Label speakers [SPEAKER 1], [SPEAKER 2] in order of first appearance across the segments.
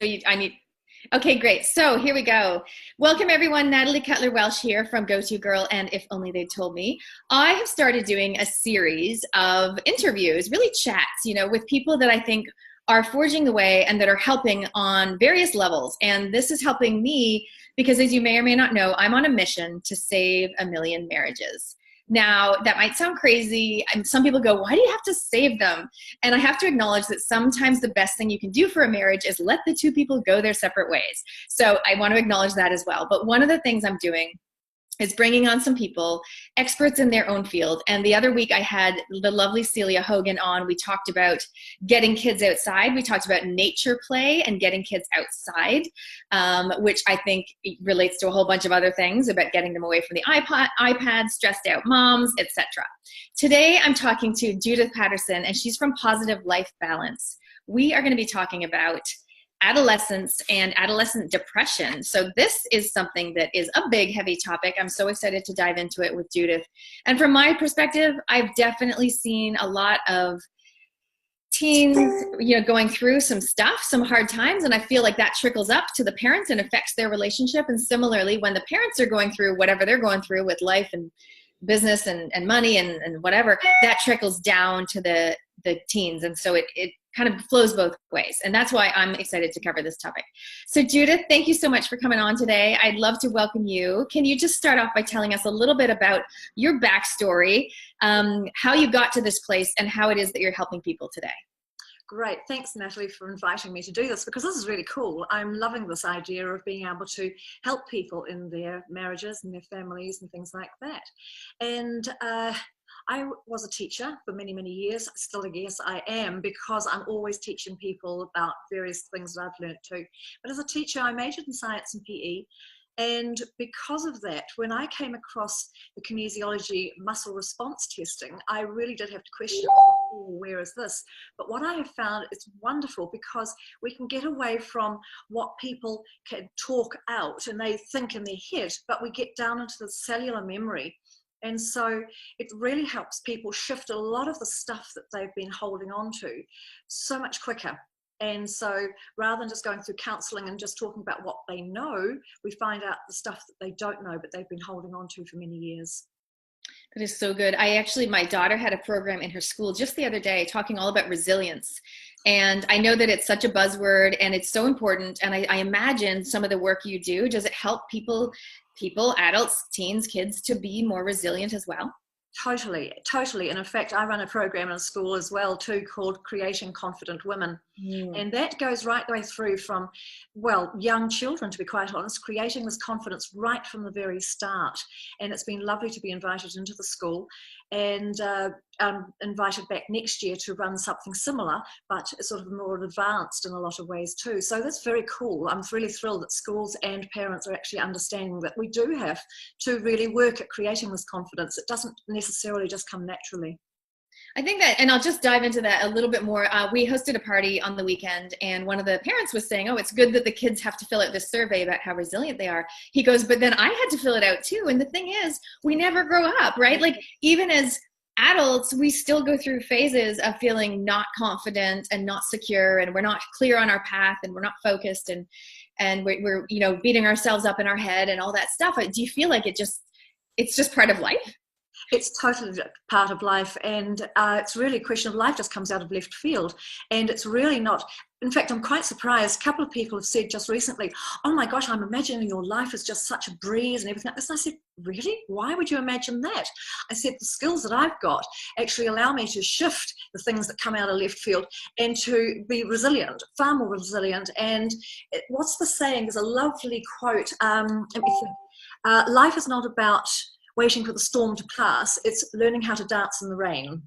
[SPEAKER 1] I need. Okay, great. So here we go. Welcome everyone. Natalie Cutler-Welsh here from Go-To Girl and If Only They Told Me. I have started doing a series of interviews, really chats, with people that I think are forging the way and that are helping on various levels. And this is helping me because, as you may or may not know, I'm on a mission to save 1 million marriages. Now, that might sound crazy, and some people go, why do you have to save them? And I have to acknowledge that sometimes the best thing you can do for a marriage is let the two people go their separate ways. So I want to acknowledge that as well. But one of the things I'm doing is bringing on some people, experts in their own field. And the other week I had the lovely Celia Hogan on. We talked about getting kids outside. We talked about nature play and getting kids outside, which I think relates to a whole bunch of other things about getting them away from the iPad, stressed out moms, etc. Today I'm talking to Judith Paterson, and she's from Positive Life Balance. We are going to be talking about adolescence and adolescent depression. So this is something that is a big, heavy topic. I'm so excited to dive into it with Judith. And from my perspective, I've definitely seen a lot of teens, going through some stuff, some hard times, and I feel like that trickles up to the parents and affects their relationship. And similarly, when the parents are going through whatever they're going through with life and business and money and whatever, that trickles down to the teens. And so it kind of flows both ways. And that's why I'm excited to cover this topic. So Judith, thank you so much for coming on today. I'd love to welcome you. Can you just start off by telling us a little bit about your backstory, how you got to this place, and how it is that you're helping people today?
[SPEAKER 2] Great. Thanks, Natalie, for inviting me to do this, because this is really cool. I'm loving this idea of being able to help people in their marriages and their families and things like that. And I was a teacher for many, many years. Still, I guess I am, because I'm always teaching people about various things that I've learned too. But as a teacher, I majored in science and PE. And because of that, when I came across the kinesiology muscle response testing, I really did have to question, where is this? But what I have found is wonderful, because we can get away from what people can talk out and they think in their head, but we get down into the cellular memory. And so it really helps people shift a lot of the stuff that they've been holding on to so much quicker. And so rather than just going through counseling and just talking about what they know, we find out the stuff that they don't know, but they've been holding on to for many years.
[SPEAKER 1] That is so good. My daughter had a program in her school just the other day talking all about resilience. And I know that it's such a buzzword and it's so important. And I imagine some of the work you do, does it help people, adults, teens, kids, to be more resilient as well?
[SPEAKER 2] Totally. And in fact, I run a program in a school as well too, called Creating Confident Women. And that goes right the way through from, young children, to be quite honest, creating this confidence right from the very start. And it's been lovely to be invited into the school and invited back next year to run something similar, but sort of more advanced in a lot of ways too. So that's very cool. I'm really thrilled that schools and parents are actually understanding that we do have to really work at creating this confidence. It doesn't necessarily just come naturally.
[SPEAKER 1] I think that, and I'll just dive into that a little bit more. We hosted a party on the weekend, and one of the parents was saying, it's good that the kids have to fill out this survey about how resilient they are. He goes, but then I had to fill it out too. And the thing is, we never grow up, right? Like, even as adults, we still go through phases of feeling not confident and not secure, and we're not clear on our path, and we're not focused, and we're beating ourselves up in our head and all that stuff. Do you feel like it's just part of life?
[SPEAKER 2] It's totally part of life, and it's really a question of life just comes out of left field, and it's really not. In fact, I'm quite surprised. A couple of people have said just recently, oh my gosh, I'm imagining your life is just such a breeze and everything like this. And I said, really? Why would you imagine that? I said, the skills that I've got actually allow me to shift the things that come out of left field and to be resilient, far more resilient. And what's the saying? There's a lovely quote. Let me think. Life is not about waiting for the storm to pass. It's learning how to dance in the rain.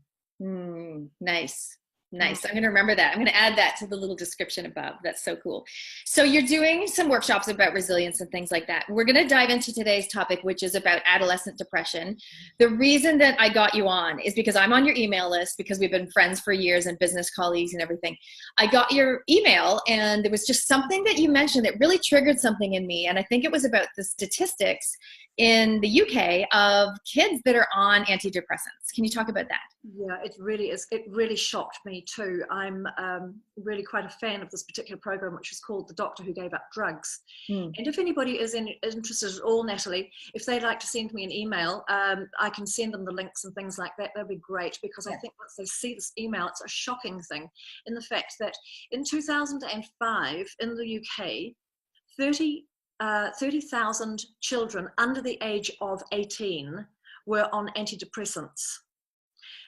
[SPEAKER 1] Nice. Nice. I'm going to remember that. I'm going to add that to the little description above. That's so cool. So you're doing some workshops about resilience and things like that. We're going to dive into today's topic, which is about adolescent depression. The reason that I got you on is because I'm on your email list, because we've been friends for years and business colleagues and everything. I got your email, and there was just something that you mentioned that really triggered something in me. And I think it was about the statistics in the UK of kids that are on antidepressants. Can you talk about that?
[SPEAKER 2] Yeah, it really is. It really shocked me too. I'm really quite a fan of this particular program, which is called The Doctor Who Gave Up Drugs.
[SPEAKER 1] Mm.
[SPEAKER 2] And if anybody is interested at all, Natalie, if they'd like to send me an email, I can send them the links and things like that. That'd be great, because I think once they see this email, it's a shocking thing in the fact that in 2005 in the UK, 30,000 children under the age of 18 were on antidepressants.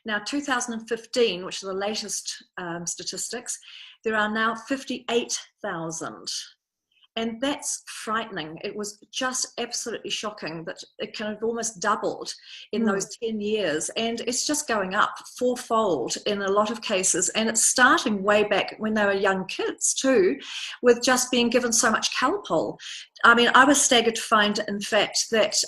[SPEAKER 2] Now, 2015, which are the latest statistics, there are now 58,000. And that's frightening. It was just absolutely shocking that it kind of almost doubled in those 10 years. And it's just going up fourfold in a lot of cases. And it's starting way back when they were young kids too, with just being given so much Calpol. I mean, I was staggered to find, in fact, that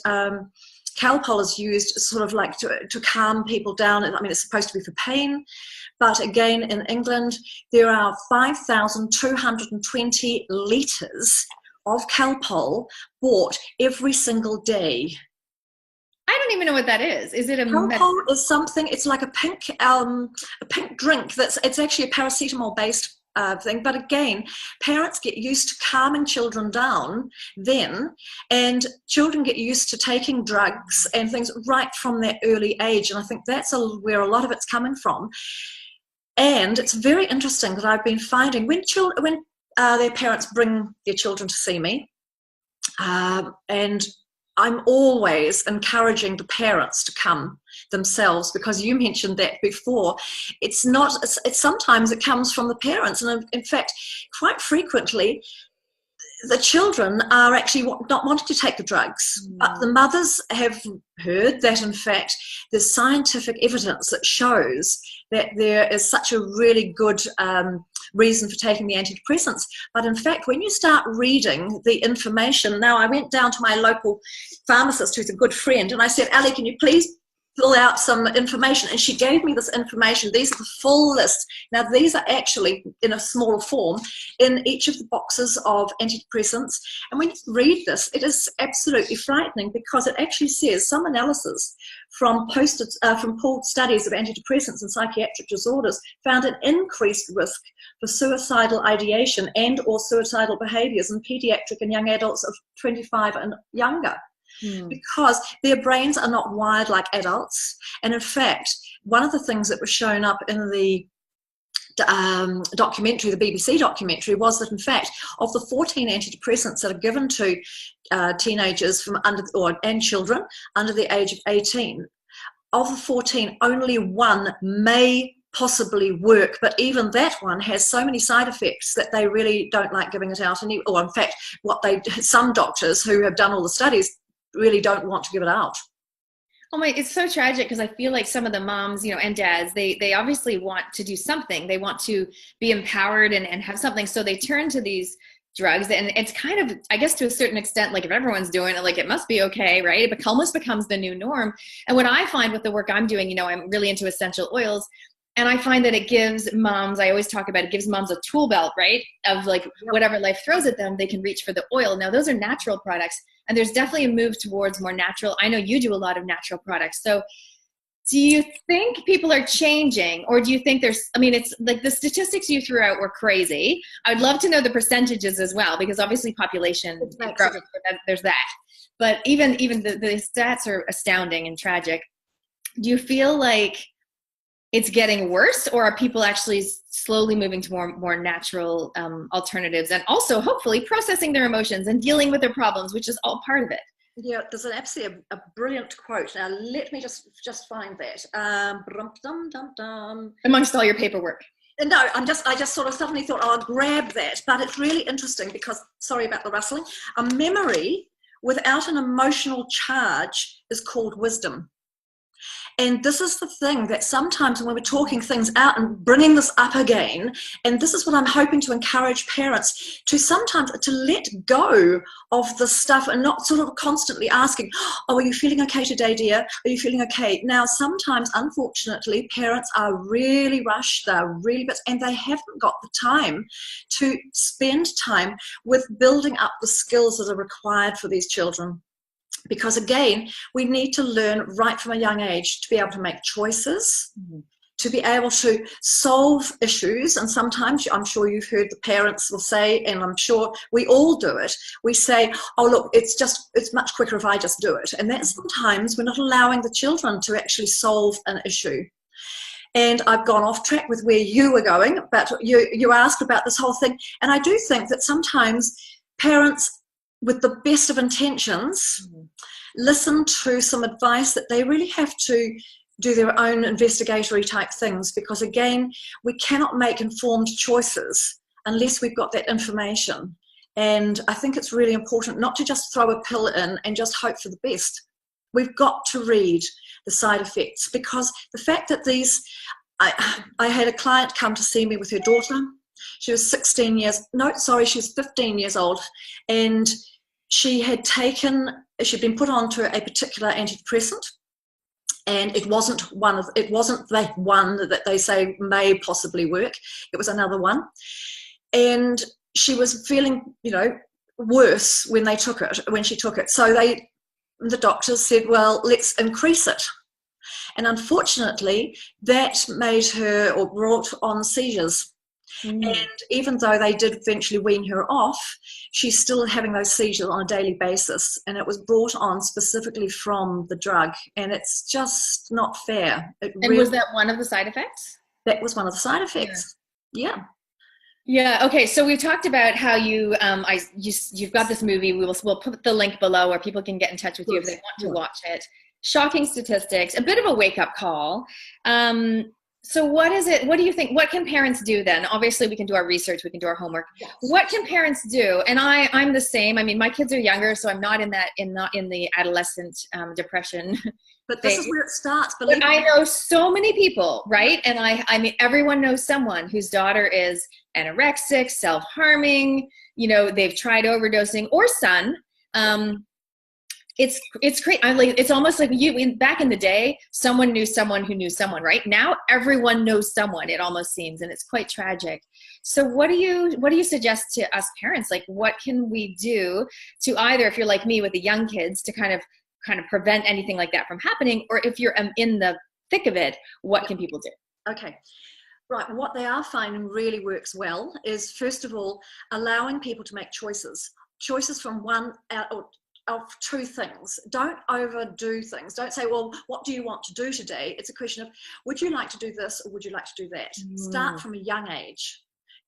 [SPEAKER 2] Calpol is used sort of like to calm people down. I mean, it's supposed to be for pain, but again, in England, there are 5,220 litres of Calpol bought every single day.
[SPEAKER 1] I don't even know what that is. Is it a
[SPEAKER 2] Calpol is something, it's like a pink drink it's actually a paracetamol-based thing, but again, parents get used to calming children down then, and children get used to taking drugs and things right from that early age, and I think that's where a lot of it's coming from. And it's very interesting that I've been finding when their parents bring their children to see me, and I'm always encouraging the parents to come themselves, because you mentioned that before. It's sometimes it comes from the parents, and in fact, quite frequently, the children are actually not wanting to take the drugs. But the mothers have heard that, in fact, there's scientific evidence that shows that there is such a really good reason for taking the antidepressants. But in fact, when you start reading the information, now I went down to my local pharmacist, who's a good friend, and I said, Ali, can you please fill out some information? And she gave me this information. These are the full list. Now, these are actually in a smaller form in each of the boxes of antidepressants. And when you read this, it is absolutely frightening, because it actually says some analysis from pooled studies of antidepressants and psychiatric disorders found an increased risk for suicidal ideation and or suicidal behaviors in pediatric and young adults of 25 and younger. Because their brains are not wired like adults. And in fact, one of the things that was shown up in the documentary, the BBC documentary, was that in fact, of the 14 antidepressants that are given to teenagers and children under the age of 18, of the 14, only one may possibly work, but even that one has so many side effects that they really don't like giving it out. Or in fact, some doctors who have done all the studies really don't want to give it out.
[SPEAKER 1] Oh my, it's so tragic, because I feel like some of the moms, and dads, they obviously want to do something. They want to be empowered and have something. So they turn to these drugs, and it's kind of, I guess to a certain extent, like if everyone's doing it, like it must be okay, right? It almost becomes the new norm. And what I find with the work I'm doing, I'm really into essential oils. And I find that it gives moms, I always talk about it, gives moms a tool belt, right? Of like whatever life throws at them, they can reach for the oil. Now, those are natural products. And there's definitely a move towards more natural. I know you do a lot of natural products. So do you think people are changing, or do you think it's like the statistics you threw out were crazy. I'd love to know the percentages as well, because obviously population growth, there's that. But even the stats are astounding and tragic. Do you feel like it's getting worse, or are people actually slowly moving to more natural alternatives, and also hopefully processing their emotions and dealing with their problems, which is all part of it?
[SPEAKER 2] Yeah, there's absolutely a brilliant quote. Now, let me just find that.
[SPEAKER 1] Amongst all your paperwork.
[SPEAKER 2] No, I just sort of suddenly thought, I'll grab that. But it's really interesting because, sorry about the rustling, a memory without an emotional charge is called wisdom. And this is the thing that sometimes when we're talking things out and bringing this up again, and this is what I'm hoping to encourage parents to sometimes to let go of the stuff and not sort of constantly asking, oh, are you feeling okay today, dear? Are you feeling okay? Now, sometimes, unfortunately, parents are really rushed, they're really busy, and they haven't got the time to spend time with building up the skills that are required for these children. Because again, we need to learn right from a young age to be able to make choices, to be able to solve issues. And sometimes, I'm sure you've heard the parents will say, and I'm sure we all do it, we say, oh look, it's much quicker if I just do it. And that sometimes we're not allowing the children to actually solve an issue. And I've gone off track with where you were going, but you asked about this whole thing. And I do think that sometimes parents, with the best of intentions, listen to some advice that they really have to do their own investigatory type things, because again, we cannot make informed choices unless we've got that information. And I think it's really important not to just throw a pill in and just hope for the best. We've got to read the side effects, because the fact that I had a client come to see me with her daughter. She was 15 years old, and she'd been put onto a particular antidepressant, and it wasn't that one that they say may possibly work. It was another one, and she was feeling, worse when she took it. So the doctors said, well, let's increase it. And unfortunately, that made her, or brought on seizures. And even though they did eventually wean her off, she's still having those seizures on a daily basis. And it was brought on specifically from the drug. And it's just not fair.
[SPEAKER 1] Was that one of the side effects?
[SPEAKER 2] That was one of the side effects. Yeah.
[SPEAKER 1] Yeah. Okay. So we've talked about how you've got this movie. We'll put the link below where people can get in touch with you if they want to watch it. Shocking statistics, a bit of a wake-up call. So what is it? What do you think? What can parents do then? Obviously, we can do our research. We can do our homework. Yes. What can parents do? And I'm the same. I mean, my kids are younger, so I'm not in the adolescent depression.
[SPEAKER 2] But this is where it starts.
[SPEAKER 1] But I know so many people, right? And I mean, everyone knows someone whose daughter is anorexic, self-harming. They've tried overdosing, or son. It's great. It's almost like back in the day, someone knew someone who knew someone, right? Now everyone knows someone, it almost seems, and it's quite tragic. So what do you suggest to us parents? Like, what can we do to either, if you're like me with the young kids, to kind of prevent anything like that from happening, or if you're in the thick of it, what can people do?
[SPEAKER 2] Okay. Right, what they are finding really works well is, first of all, allowing people to make choices from one out of two things. Don't overdo things. Don't say, well, what do you want to do today? It's a question of, would you like to do this or would you like to do that? Start from a young age.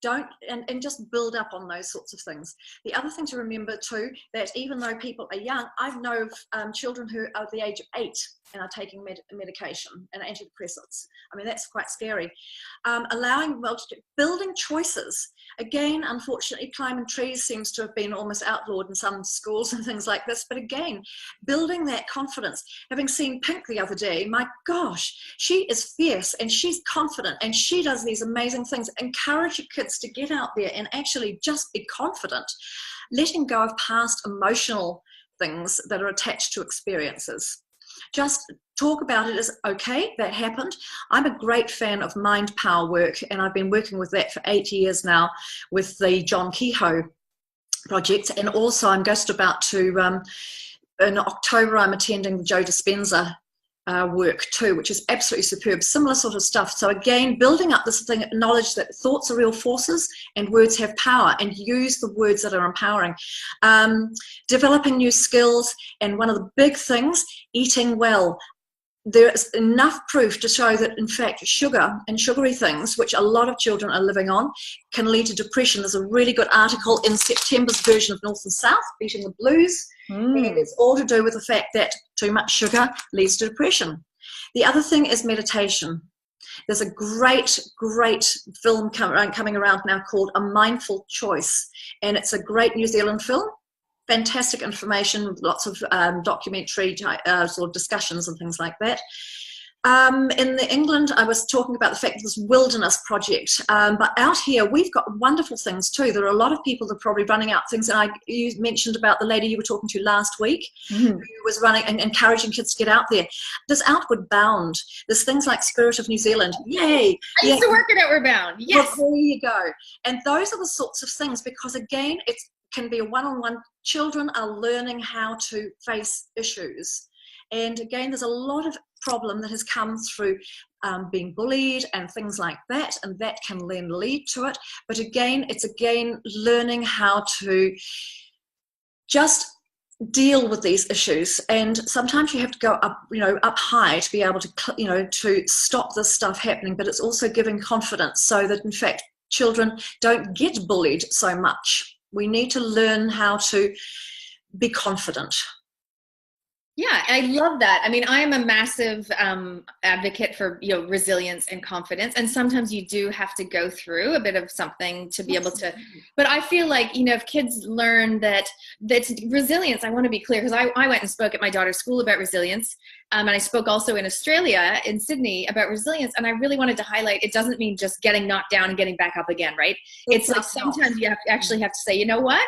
[SPEAKER 2] And just build up on those sorts of things. The other thing to remember too, that even though people are young, I know of children who are the age of 8 and are taking medication and antidepressants. I mean, that's quite scary. Building choices. Again, unfortunately, climbing trees seems to have been almost outlawed in some schools and things like this. But again, building that confidence. Having seen Pink the other day, my gosh, she is fierce and she's confident and she does these amazing things. Encourage your kids to get out there and actually just be confident. Letting go of past emotional things that are attached to experiences. Just talk about it as, okay, that happened. I'm a great fan of mind power work, and I've been working with that for 8 years now with the John Kehoe project. And also I'm just about to, in October, I'm attending the Joe Dispenza work too, which is absolutely superb. Similar sort of stuff. So again, building up this thing, knowledge that thoughts are real forces and words have power, and use the words that are empowering. Developing new skills, and one of the big things, eating well. There is enough proof to show that, in fact, sugar and sugary things, which a lot of children are living on, can lead to depression. There's a really good article in September's version of North and South, Beating the Blues. And it's all to do with the fact that too much sugar leads to depression. The other thing is meditation. There's a great film coming around now called A Mindful Choice, and it's a great New Zealand film. Fantastic information, lots of documentary sort of discussions and things like that. In England, I was talking about the fact of this wilderness project, but out here we've got wonderful things too. There are a lot of people that are probably running out things, and you mentioned about the lady you were talking to last week, who was running and encouraging kids to get out there. There's Outward Bound. There's things like Spirit of New Zealand. Yay!
[SPEAKER 1] I used to work at Outward Bound. Yes.
[SPEAKER 2] Well, there you go. And those are the sorts of things, because again, it's can be a one-on-one. Children are learning how to face issues. And again, there's a lot of problem that has come through being bullied and things like that, and that can then lead to it. But again, it's learning how to just deal with these issues. And sometimes you have to go up, up high to be able to, to stop this stuff happening. But it's also giving confidence so that, in fact, children don't get bullied so much. We need to learn how to be confident.
[SPEAKER 1] Yeah, I love that. I mean, I am a massive advocate for, resilience and confidence. And sometimes you do have to go through a bit of something to be able to, but I feel like, if kids learn that's resilience, I want to be clear, because I went and spoke at my daughter's school about resilience. And I spoke also in Australia, in Sydney, about resilience. And I really wanted to highlight, it doesn't mean just getting knocked down and getting back up again, right? It's like sometimes you actually have to say, you know what?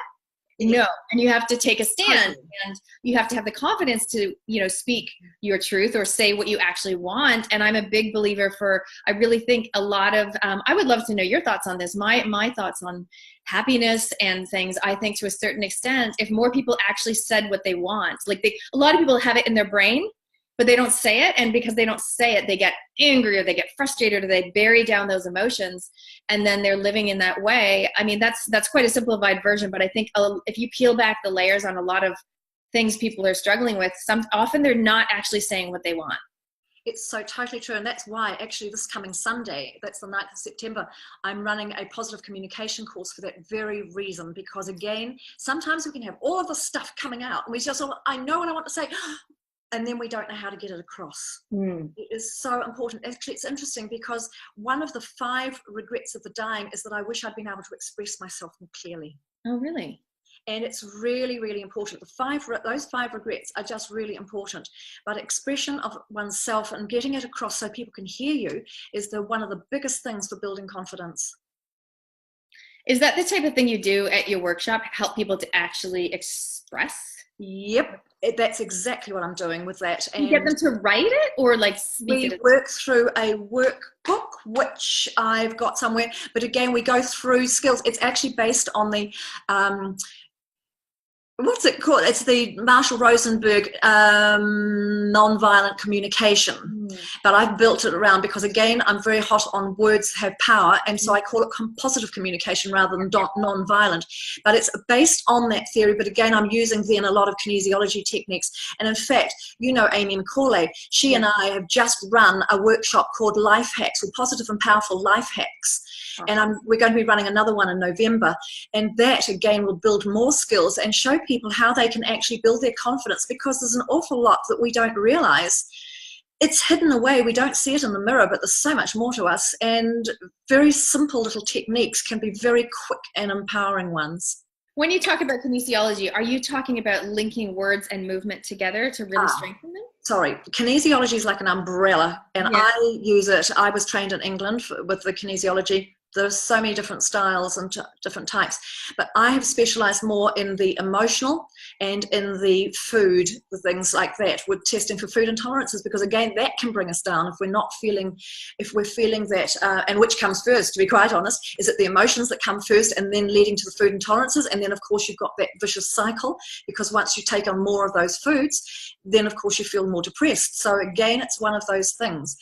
[SPEAKER 1] No, and you have to take a stand, and you have to have the confidence to, speak your truth or say what you actually want. And I'm a big believer I really think a lot of, I would love to know your thoughts on this. My thoughts on happiness and things, I think to a certain extent, if more people actually said what they want, like a lot of people have it in their brain, but they don't say it. And because they don't say it, they get angry or they get frustrated or they bury down those emotions. And then they're living in that way. I mean, that's quite a simplified version, but I think if you peel back the layers on a lot of things people are struggling with, often they're not actually saying what they want.
[SPEAKER 2] It's so totally true. And that's why actually this coming Sunday, that's the 9th of September, I'm running a positive communication course for that very reason. Because again, sometimes we can have all of this stuff coming out and we just, I know what I want to say, and then we don't know how to get it across. It is so important. Actually, it's interesting because one of the 5 regrets of the dying is that I wish I'd been able to express myself more clearly.
[SPEAKER 1] Oh, really?
[SPEAKER 2] And it's really, really important. Those 5 regrets are just really important. But expression of oneself and getting it across so people can hear you is one of the biggest things for building confidence.
[SPEAKER 1] Is that the type of thing you do at your workshop? Help people to actually express?
[SPEAKER 2] Yep, that's exactly what I'm doing with that.
[SPEAKER 1] And you get them to write it or speak it?
[SPEAKER 2] We work through a workbook, which I've got somewhere. But again, we go through skills. It's actually based on the what's it called? It's the Marshall Rosenberg nonviolent communication. But I've built it around because, again, I'm very hot on words have power. And so I call it positive communication rather than nonviolent. But it's based on that theory. But again, I'm using then a lot of kinesiology techniques. And in fact, Amy McCauley, she and I have just run a workshop called Life Hacks, or Positive and Powerful Life Hacks. And we're going to be running another one in November. And that, again, will build more skills and show people how they can actually build their confidence, because there's an awful lot that we don't realize. It's hidden away. We don't see it in the mirror, but there's so much more to us. And very simple little techniques can be very quick and empowering ones.
[SPEAKER 1] When you talk about kinesiology, are you talking about linking words and movement together to really strengthen them?
[SPEAKER 2] Sorry, kinesiology is like an umbrella, and I use it. I was trained in England with the kinesiology. There's so many different styles and different types, but I have specialized more in the emotional and in the food, the things like that, with testing for food intolerances, because again, that can bring us down if we're feeling that, and which comes first, to be quite honest, is it the emotions that come first and then leading to the food intolerances. And then of course you've got that vicious cycle, because once you take on more of those foods, then of course you feel more depressed. So again, it's one of those things.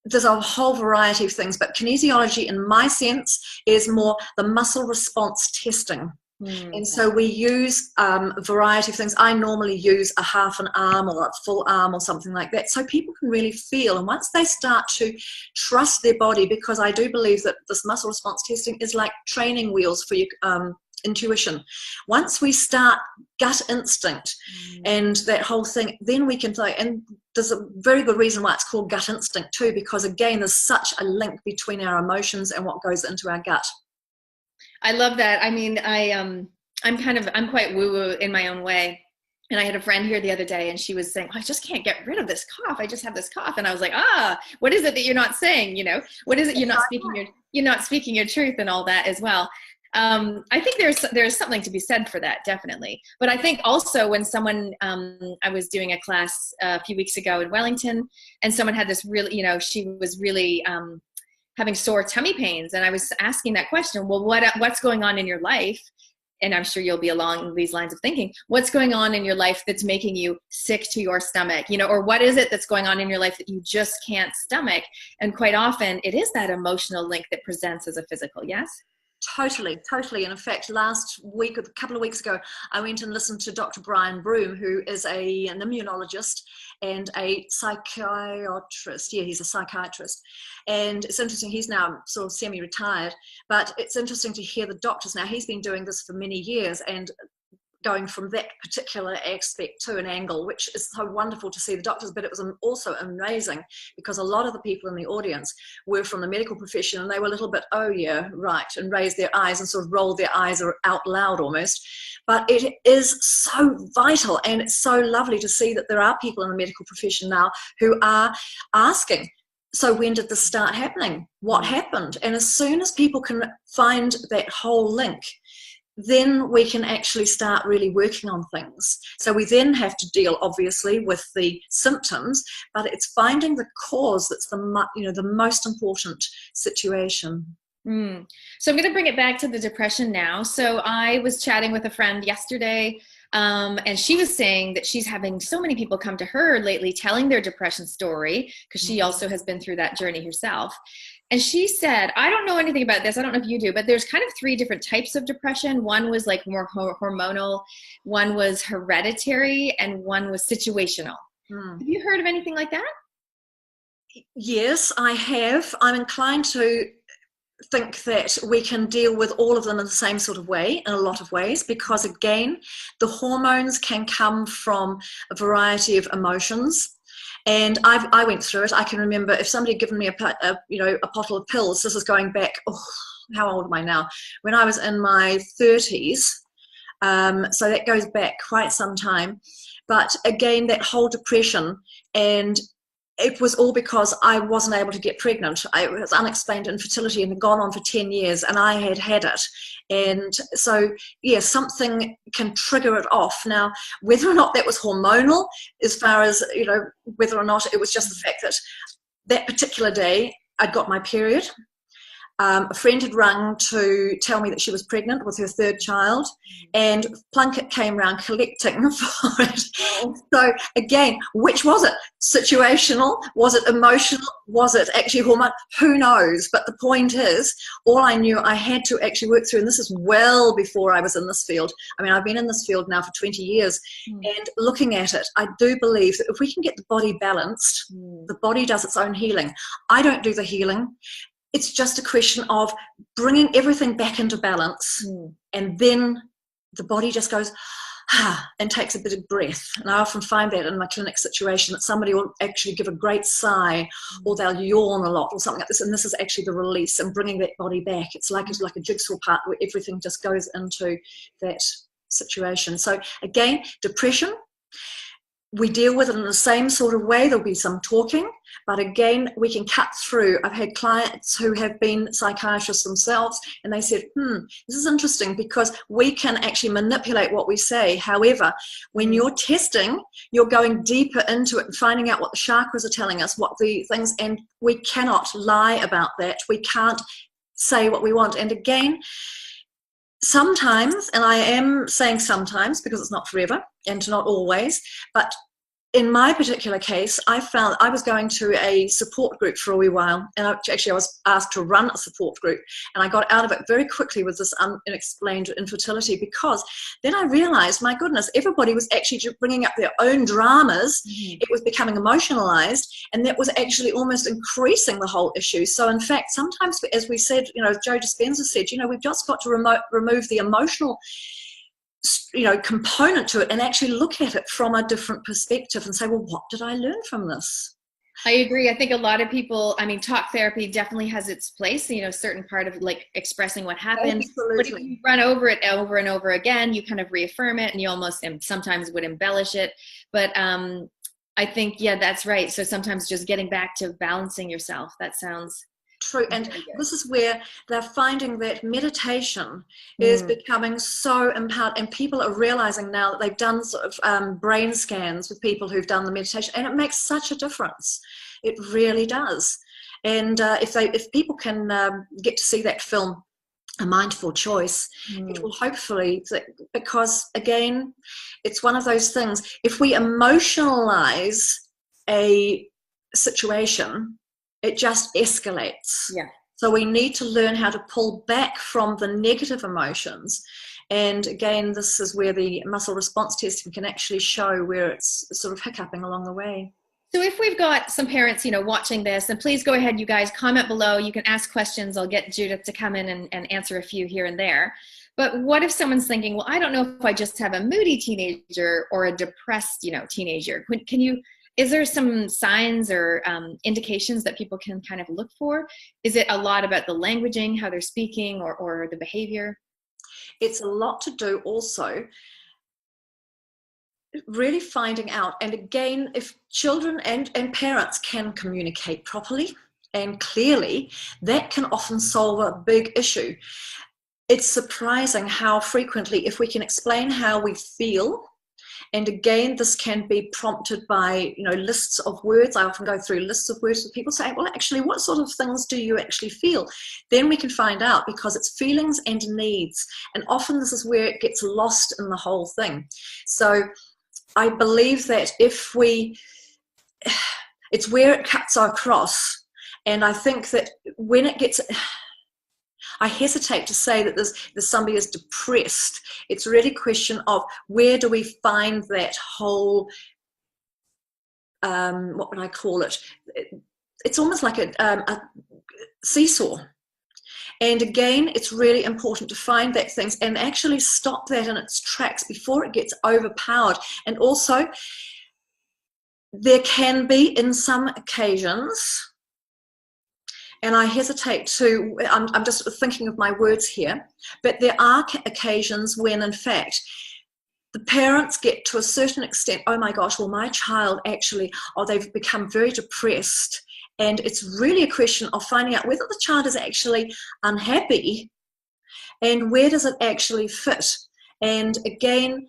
[SPEAKER 2] There's a whole variety of things, but kinesiology, in my sense, is more the muscle response testing. And so we use a variety of things. I normally use a half an arm or a full arm or something like that, so people can really feel. And once they start to trust their body, because I do believe that this muscle response testing is like training wheels for your intuition. Once we start gut instinct and that whole thing, then we can say, and there's a very good reason why it's called gut instinct too, because again, there's such a link between our emotions and what goes into our gut.
[SPEAKER 1] I love that. I mean, I'm quite woo-woo in my own way. And I had a friend here the other day, and she was saying, I just can't get rid of this cough. I just have this cough. And I was like, what is it that you're not saying? What is it you're not speaking your truth and all that as well. I think there's something to be said for that, definitely. But I think also when someone, I was doing a class a few weeks ago in Wellington, and someone had this really, she was really having sore tummy pains. And I was asking that question, well, what's going on in your life? and I'm sure you'll be along these lines of thinking, what's going on in your life that's making you sick to your stomach, or what is it that's going on in your life that you just can't stomach? And quite often it is that emotional link that presents as a physical. Yes.
[SPEAKER 2] Totally, totally. And in fact, last week, a couple of weeks ago, I went and listened to Dr. Brian Broom, who is an immunologist and a psychiatrist. Yeah, he's a psychiatrist. And it's interesting, he's now sort of semi-retired, but it's interesting to hear the doctors now. He's been doing this for many years and going from that particular aspect to an angle, which is so wonderful to see the doctors. But it was also amazing because a lot of the people in the audience were from the medical profession, and they were a little bit, oh yeah, right, and raised their eyes and sort of rolled their eyes out loud almost. But it is so vital, and it's so lovely to see that there are people in the medical profession now who are asking, so when did this start happening? What happened? And as soon as people can find that whole link, then we can actually start really working on things. So we then have to deal, obviously, with the symptoms, but it's finding the cause that's the most important situation.
[SPEAKER 1] So I'm going to bring it back to the depression now. So I was chatting with a friend yesterday, and she was saying that she's having so many people come to her lately telling their depression story, because she also has been through that journey herself. And she said, I don't know anything about this, I don't know if you do, but there's kind of 3 different types of depression. One was like more hormonal, one was hereditary, and one was situational. Have you heard of anything like that?
[SPEAKER 2] Yes, I have. I'm inclined to think that we can deal with all of them in the same sort of way, in a lot of ways, because again, the hormones can come from a variety of emotions. And I went through it. I can remember if somebody had given me a bottle of pills. This is going back, how old am I now? When I was in my 30s. So that goes back quite some time. But again, that whole depression, and it was all because I wasn't able to get pregnant. It was unexplained infertility and had gone on for 10 years, and I had it. And so, yeah, something can trigger it off. Now, whether or not that was hormonal, as far as, whether or not it was just the fact that that particular day I'd got my period. A friend had rung to tell me that she was pregnant with her 3rd child, and Plunkett came round collecting for it. So again, which was it? Situational? Was it emotional? Was it actually hormone? Who knows? But the point is, all I knew I had to actually work through, and this is well before I was in this field. I mean, I've been in this field now for 20 years, and looking at it, I do believe that if we can get the body balanced, the body does its own healing. I don't do the healing. It's just a question of bringing everything back into balance, and then the body just goes, and takes a bit of breath. And I often find that in my clinic situation, that somebody will actually give a great sigh, or they'll yawn a lot or something like this, and this is actually the release and bringing that body back. It's like a jigsaw part where everything just goes into that situation. So again, depression, we deal with it in the same sort of way. There'll be some talking, but again, we can cut through. I've had clients who have been psychiatrists themselves, and they said, this is interesting because we can actually manipulate what we say. However, when you're testing, you're going deeper into it and finding out what the chakras are telling us, what the things, and we cannot lie about that. We can't say what we want. And again, sometimes, and I am saying sometimes because it's not forever and not always, but in my particular case, I found I was going to a support group for a wee while, and I was asked to run a support group, and I got out of it very quickly with this unexplained infertility, because then I realized, my goodness, everybody was actually bringing up their own dramas. It was becoming emotionalized, and that was actually almost increasing the whole issue. So in fact, sometimes, as we said, Joe Dispenza said, we've just got to remove the emotional component to it and actually look at it from a different perspective and say, well, what did I learn from this?
[SPEAKER 1] I agree. I think a lot of people, talk therapy definitely has its place, certain part of like expressing what happened.
[SPEAKER 2] Absolutely.
[SPEAKER 1] But if you run over it over and over again, you kind of reaffirm it, and you almost sometimes would embellish it. But I think, yeah, that's right. So sometimes just getting back to balancing yourself, that sounds
[SPEAKER 2] true. And this is where they're finding that meditation is becoming so empowered, and people are realizing now that they've done sort of brain scans with people who've done the meditation, and it makes such a difference. It really does. And if people can get to see that film, a mindful choice, it will hopefully, because again, it's one of those things, if we emotionalize a situation, it just escalates.
[SPEAKER 1] Yeah.
[SPEAKER 2] So we need to learn how to pull back from the negative emotions. And again, this is where the muscle response testing can actually show where it's sort of hiccuping along the way.
[SPEAKER 1] So if we've got some parents, watching this, and please go ahead, you guys, comment below. You can ask questions. I'll get Judith to come in and answer a few here and there. But what if someone's thinking, well, I don't know if I just have a moody teenager or a depressed, teenager. Is there some signs or indications that people can kind of look for? Is it a lot about the languaging, how they're speaking, or the behavior?
[SPEAKER 2] It's a lot to do also really finding out, and again, if children and parents can communicate properly and clearly, that can often solve a big issue. It's surprising how frequently, if we can explain how we feel, and again, this can be prompted by lists of words. I often go through lists of words with people saying, well, actually, what sort of things do you actually feel? Then we can find out, because it's feelings and needs, and often this is where it gets lost in the whole thing. So I believe that it's where it cuts across. And I think that when it gets, I hesitate to say that there's somebody is depressed. It's really a question of where do we find that whole, what would I call it? It's almost like a seesaw. And again, it's really important to find that things and actually stop that in its tracks before it gets overpowered. And also, there can be, in some occasions, and I hesitate to, I'm just thinking of my words here, but there are occasions when, in fact, the parents get to a certain extent, oh my gosh, well, my child actually, they've become very depressed. And it's really a question of finding out whether the child is actually unhappy and where does it actually fit. And again,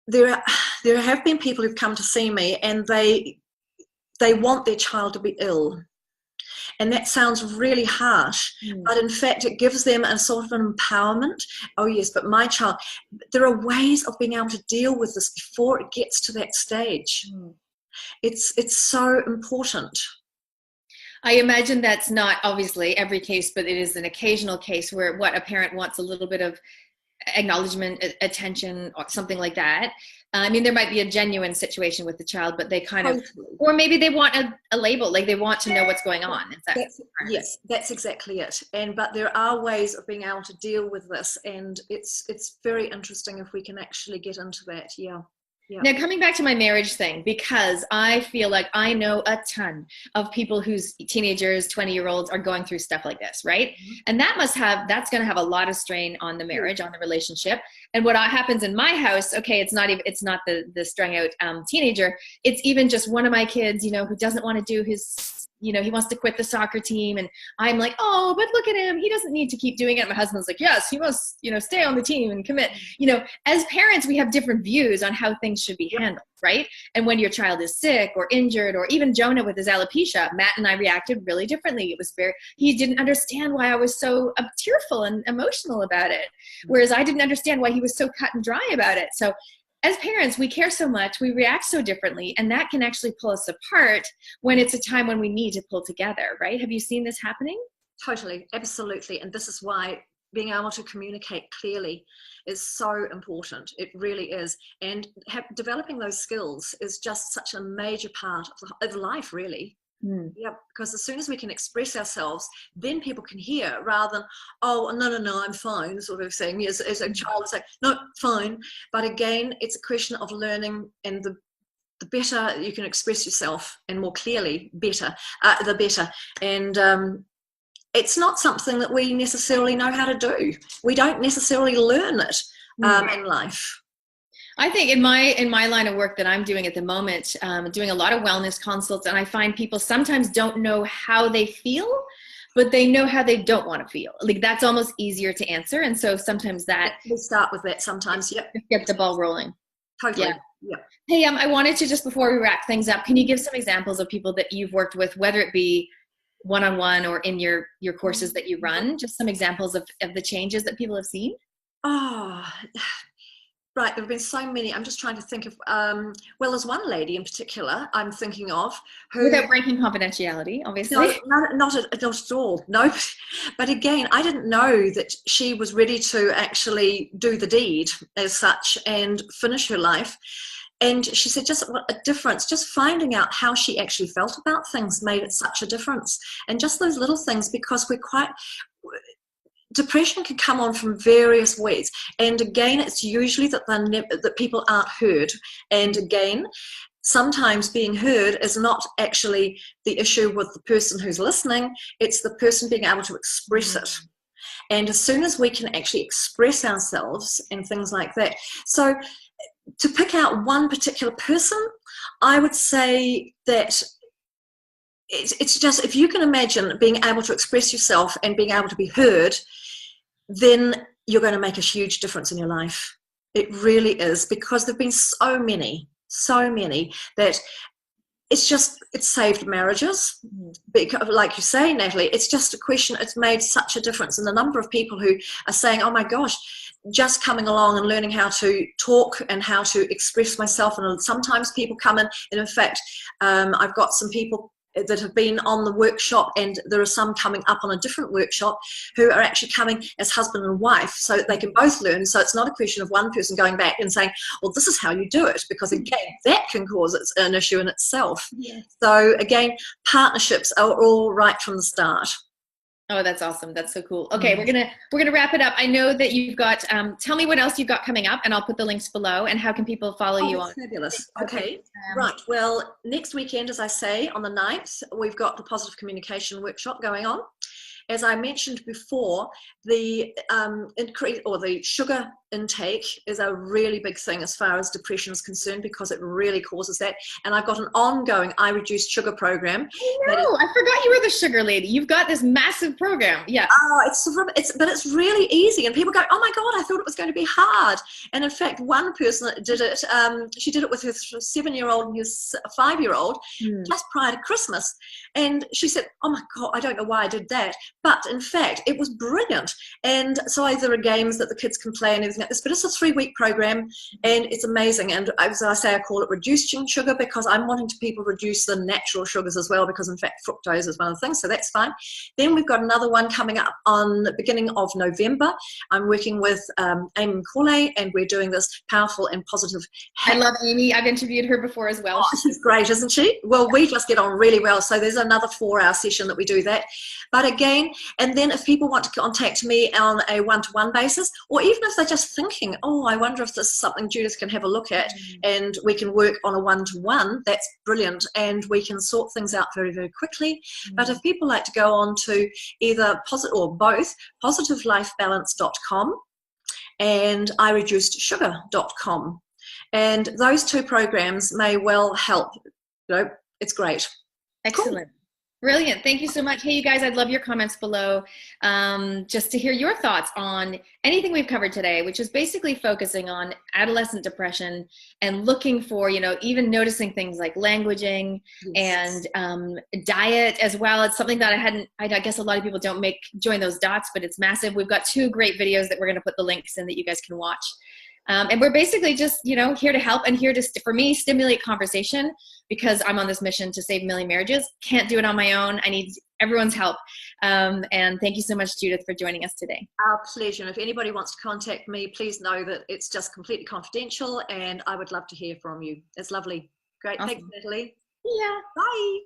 [SPEAKER 2] there have been people who've come to see me and they want their child to be ill. And that sounds really harsh, but in fact, it gives them a sort of an empowerment. Oh yes, but my child, there are ways of being able to deal with this before it gets to that stage. It's so important.
[SPEAKER 1] I imagine that's not obviously every case, but it is an occasional case where a parent wants a little bit of acknowledgement, attention, or something like that. I mean, there might be a genuine situation with the child, but they kind of, or maybe they want a label, like they want to know what's going on.
[SPEAKER 2] Yes, that's exactly it. But there are ways of being able to deal with this, and it's very interesting if we can actually get into that. Yeah.
[SPEAKER 1] Now, coming back to my marriage thing, because I feel like I know a ton of people whose teenagers, 20-year-olds are going through stuff like this, right? And that's going to have a lot of strain on the marriage, on the relationship. And what happens in my house, okay, it's not the strung out teenager. It's even just one of my kids, who doesn't want to do his, he wants to quit the soccer team. And I'm like, oh, but look at him. He doesn't need to keep doing it. My husband's like, yes, he must, stay on the team and commit. As parents, we have different views on how things should be handled, right? And when your child is sick or injured, or even Jonah with his alopecia, Matt and I reacted really differently. He didn't understand why I was so tearful and emotional about it. Whereas I didn't understand why he was so cut and dry about it. So as parents, we care so much, we react so differently, and that can actually pull us apart when it's a time when we need to pull together, right? Have you seen this happening?
[SPEAKER 2] Totally, absolutely. And this is why being able to communicate clearly is so important. It really is. And developing those skills is just such a major part of life, really. Yeah, because as soon as we can express ourselves, then people can hear, rather than, oh, no, I'm fine, sort of thing. As a child, say, no, fine. But again, it's a question of learning, and the better you can express yourself and more clearly, the better. And it's not something that we necessarily know how to do. We don't necessarily learn it in life.
[SPEAKER 1] I think in my line of work that I'm doing at the moment, doing a lot of wellness consults, and I find people sometimes don't know how they feel, but they know how they don't want to feel. Like that's almost easier to answer. And so sometimes
[SPEAKER 2] we start with that sometimes. Yep.
[SPEAKER 1] Get the ball rolling.
[SPEAKER 2] Totally.
[SPEAKER 1] Yeah. Hey, I wanted to, just before we wrap things up, can you give some examples of people that you've worked with, whether it be one-on-one or in your courses that you run? Just some examples of the changes that people have seen.
[SPEAKER 2] Oh, right. There have been so many. I'm just trying to think of, well, there's one lady in particular I'm thinking of who...
[SPEAKER 1] Without breaking confidentiality, obviously.
[SPEAKER 2] No, not at all. No. But again, I didn't know that she was ready to actually do the deed as such and finish her life. And she said, just what a difference, just finding out how she actually felt about things made it such a difference. And just those little things, because depression can come on from various ways. And again, it's usually that people aren't heard. And again, sometimes being heard is not actually the issue with the person who's listening, it's the person being able to express it. And as soon as we can actually express ourselves and things like that. So to pick out one particular person, I would say that it's just, if you can imagine being able to express yourself and being able to be heard, then you're going to make a huge difference in your life. It really is, because there have been so many that it's saved marriages. Because, like you say, Natalie, it's just a question, it's made such a difference. And the number of people who are saying, oh my gosh, just coming along and learning how to talk and how to express myself. And sometimes people come in, and in fact, I've got some people that have been on the workshop, and there are some coming up on a different workshop who are actually coming as husband and wife, so they can both learn. So it's not a question of one person going back and saying, well, this is how you do it, because again, that can cause an issue in itself. Yes. So again, partnerships are all right from the start.
[SPEAKER 1] Oh, that's awesome. That's so cool. Okay, we're gonna wrap it up. I know that you've got, tell me what else you've got coming up, and I'll put the links below. And how can people follow you on?
[SPEAKER 2] Fabulous. Okay, right. Well, next weekend, as I say, on the 9th, we've got the Positive Communication Workshop going on. As I mentioned before, the increase or the sugar intake is a really big thing as far as depression is concerned, because it really causes that. And I've got an ongoing I Reduced Sugar program.
[SPEAKER 1] I forgot you were the sugar lady. You've got this massive program. Yeah.
[SPEAKER 2] Oh, but it's really easy. And people go, oh my God, I thought it was going to be hard. And in fact, one person that did it, she did it with her 7-year-old and his 5-year-old just prior to Christmas. And she said, oh my God, I don't know why I did that. But in fact, it was brilliant. And so there are games that the kids can play and everything like this, but it's a 3-week program and it's amazing. And as I say, I call it reducing sugar, because I'm wanting to people reduce the natural sugars as well, because in fact, fructose is one of the things, so that's fine. Then we've got another one coming up on the beginning of November. I'm working with Amy McCauley, and we're doing this powerful and positive hack.
[SPEAKER 1] I love Amy. I've interviewed her before as well.
[SPEAKER 2] Oh, she's great, isn't she? Well, we just get on really well. So there's another 4-hour session that we do that. But again, and then if people want to contact me on a one-to-one basis, or even if they're just thinking, oh, I wonder if this is something Judith can have a look at, and we can work on a one-to-one, that's brilliant. And we can sort things out very, very quickly. But if people like to go on to either positivelifebalance.com and ireducedsugar.com, and those 2 programs may well help. It's great.
[SPEAKER 1] Excellent. Cool. Brilliant. Thank you so much. Hey, you guys, I'd love your comments below, just to hear your thoughts on anything we've covered today, which is basically focusing on adolescent depression and looking for, even noticing things like languaging and diet as well. It's something that I guess a lot of people don't join those dots, but it's massive. We've got 2 great videos that we're going to put the links in that you guys can watch. And we're basically just, here to help and here to, for me, stimulate conversation, because I'm on this mission to save 1 million marriages. Can't do it on my own. I need everyone's help. And thank you so much, Judith, for joining us today.
[SPEAKER 2] Our pleasure. And if anybody wants to contact me, please know that it's just completely confidential, and I would love to hear from you. It's lovely. Great. Awesome. Thanks, Natalie.
[SPEAKER 1] Yeah.
[SPEAKER 2] Bye.